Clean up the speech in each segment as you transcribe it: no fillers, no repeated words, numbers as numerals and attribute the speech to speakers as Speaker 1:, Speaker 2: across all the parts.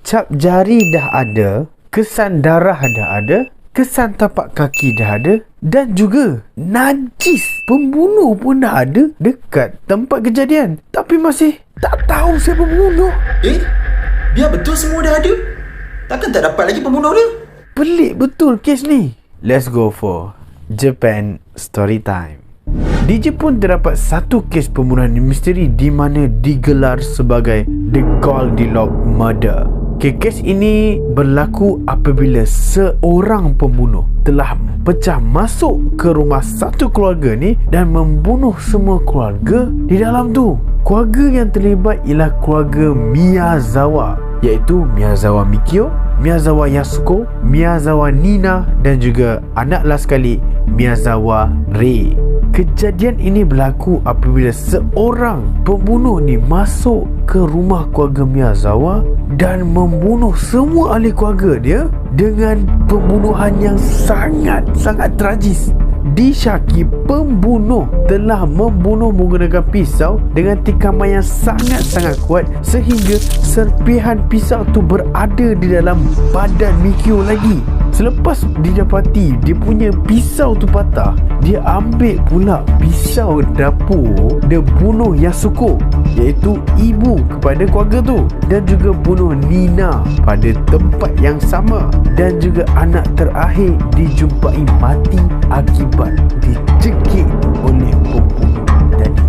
Speaker 1: cap jari dah ada, kesan darah dah ada, kesan tapak kaki dah ada, dan juga najis pembunuh pun dah ada dekat tempat kejadian. Tapi masih tak tahu siapa pembunuh.
Speaker 2: Biar betul semua dah ada, takkan tak dapat lagi pembunuh dia?
Speaker 1: Pelik betul kes ni. Let's go for Japan Story Time. Di Jepun terdapat satu kes pembunuhan misteri di mana digelar sebagai The Goldilocks Murder. Kes ini berlaku apabila seorang pembunuh telah pecah masuk ke rumah satu keluarga ni dan membunuh semua keluarga di dalam tu. Keluarga yang terlibat ialah keluarga Miyazawa, iaitu Miyazawa Mikio, Miyazawa Yasuko, Miyazawa Nina dan juga anak last sekali Miyazawa Rei. Kejadian ini berlaku apabila seorang pembunuh ni masuk ke rumah keluarga Miyazawa dan membunuh semua ahli keluarga dia dengan pembunuhan yang sangat tragis. Disyaki pembunuh telah membunuh menggunakan pisau dengan tikaman yang sangat kuat sehingga serpihan pisau tu berada di dalam badan Mikio lagi. Selepas didapati dia punya pisau tu patah, dia ambil pula pisau dapur, dia bunuh Yasuko, iaitu ibu kepada keluarga tu, dan juga bunuh Nina pada tempat yang sama, dan juga anak terakhir dijumpai mati akibat dicekik oleh pembunuh tadi.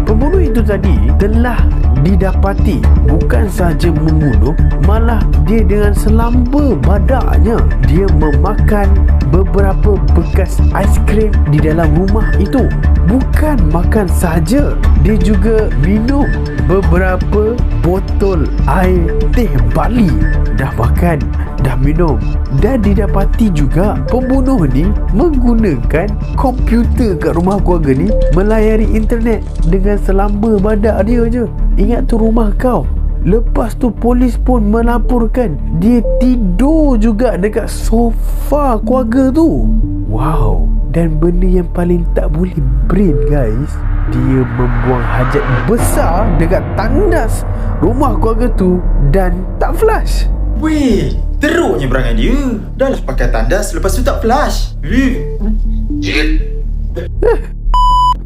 Speaker 1: Pembunuh itu tadi telah didapati bukan sahaja membunuh, malah dia dengan selamba badaknya dia memakan beberapa bekas aiskrim di dalam rumah itu. Bukan makan sahaja, dia juga minum beberapa botol air teh Bali. Dah makan, dah minum, dan didapati juga pembunuh ni menggunakan komputer kat rumah keluarga ni melayari internet dengan selamba badak dia je. Ingat tu rumah kau. Lepas tu polis pun melaporkan dia tidur juga dekat sofa keluarga tu. Wow. Dan benda yang paling tak boleh brain guys, dia membuang hajat besar dekat tandas rumah keluarga tu dan tak flush.
Speaker 2: Weh, teruknya perangai dia. Dah lah pakai tandas, lepas tu tak flush.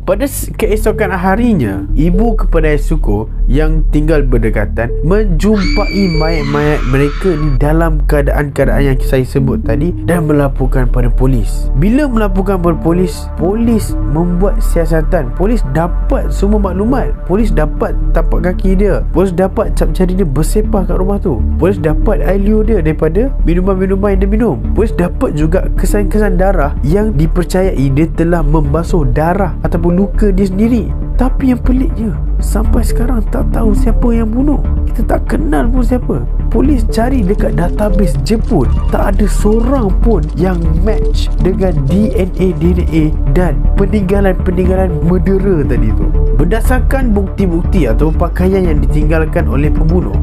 Speaker 1: Pada keesokan harinya, ibu kepada Yasuko yang tinggal berdekatan menjumpai mayat-mayat mereka ni dalam keadaan-keadaan yang saya sebut tadi dan melaporkan pada polis. Bila melaporkan pada polis, polis membuat siasatan. Polis dapat semua maklumat. Polis dapat tapak kaki dia. Polis dapat cap jari dia bersepah kat rumah tu. Polis dapat air liur dia daripada minuman-minuman yang dia minum. Polis dapat juga kesan-kesan darah yang dipercayai dia telah membasuh darah ataupun luka dia sendiri. Tapi yang peliknya, sampai sekarang tak tahu siapa yang bunuh. Kita tak kenal pun siapa. Polis cari dekat database Jepun, tak ada seorang pun yang match dengan DNA dan peninggalan murderer tadi tu. Berdasarkan bukti-bukti atau pakaian yang ditinggalkan oleh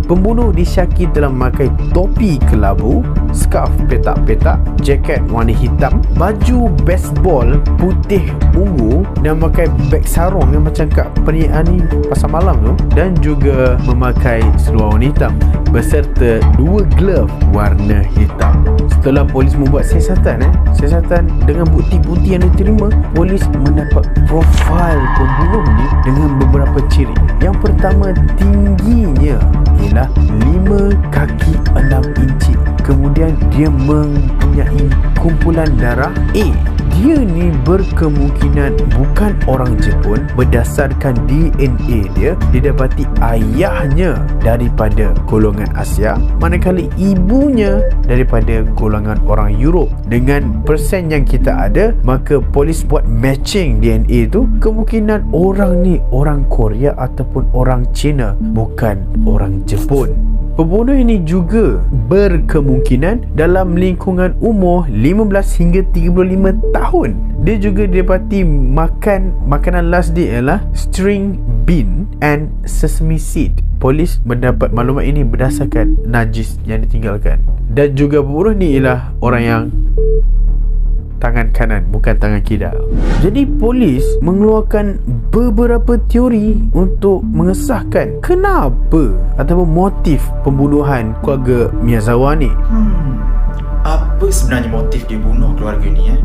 Speaker 1: pembunuh disyaki telah memakai topi kelabu, scarf petak-petak, jaket warna hitam, baju baseball putih ungu dan memakai beg sarung yang macam kat perniagaan ni pasar malam tu, dan juga memakai seluar warna hitam beserta 2 glove warna hitam. Setelah polis membuat siasatan dengan bukti-bukti yang diterima, polis mendapat profil pembunuh ni dengan beberapa ciri. Yang pertama, tingginya ialah 5 kaki 6 inci. Kemudian dia mempunyai kumpulan darah A. Dia ni berkemungkinan bukan orang Jepun. Berdasarkan DNA dia didapati ayahnya daripada golongan Asia, manakala ibunya daripada golongan orang Europe. Dengan persen yang kita ada, maka polis buat matching DNA tu. Kemungkinan orang ni orang Korea ataupun orang Cina, bukan orang Jepun. Pembunuh ini juga berkemungkinan dalam lingkungan umur 15 hingga 35 tahun. Dia juga didapati makan makanan last dia ialah string bean and sesame seed. Polis mendapat maklumat ini berdasarkan najis yang ditinggalkan. Dan juga pembunuh ni ialah orang yang tangan kanan, bukan tangan kiri. Jadi polis mengeluarkan beberapa teori untuk mengesahkan kenapa ataupun motif pembunuhan keluarga Miyazawa ni.
Speaker 2: Apa sebenarnya motif dia bunuh keluarga ni?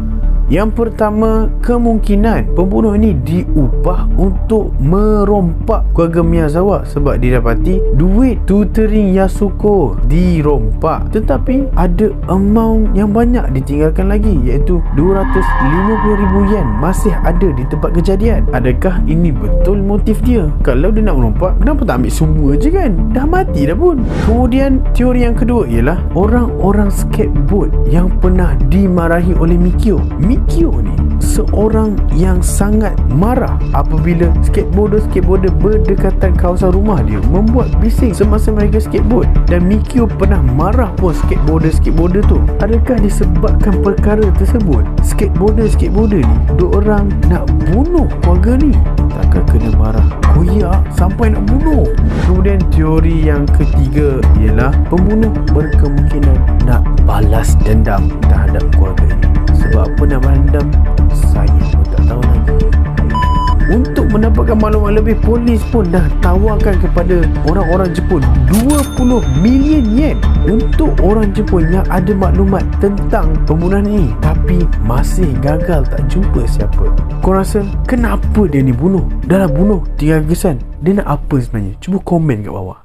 Speaker 1: Yang pertama, kemungkinan pembunuh ini diupah untuk merompak keluarga Miyazawa sebab didapati duit tutoring Yasuko dirompak, tetapi ada amount yang banyak ditinggalkan lagi, iaitu 250,000 yen masih ada di tempat kejadian. Adakah ini betul motif dia? Kalau dia nak merompak, kenapa tak ambil semua je kan? Dah mati dah pun. Kemudian teori yang kedua ialah orang-orang skateboard yang pernah dimarahi oleh Mikio ni seorang yang sangat marah apabila skateboarder berdekatan kawasan rumah dia membuat bising semasa mereka skateboard, dan Mikio pernah marah pun skateboarder tu. Adakah disebabkan perkara tersebut skateboarder ni diorang nak bunuh keluarga ni? Takkan kena marah koyak sampai nak bunuh? Kemudian teori yang ketiga ialah pembunuh berkemungkinan nak balas dendam terhadap keluarga ini. Sebab apa nak balas dendam, saya pun tak tahu lagi. Untuk mendapatkan maklumat lebih, polis pun dah tawarkan kepada orang-orang Jepun 20 million yen untuk orang Jepun yang ada maklumat tentang pembunuhan ini, tapi masih gagal, tak jumpa siapa. Kau rasa kenapa dia ni bunuh? Dah lah bunuh 3 gesan, dia nak apa sebenarnya? Cuba komen kat bawah.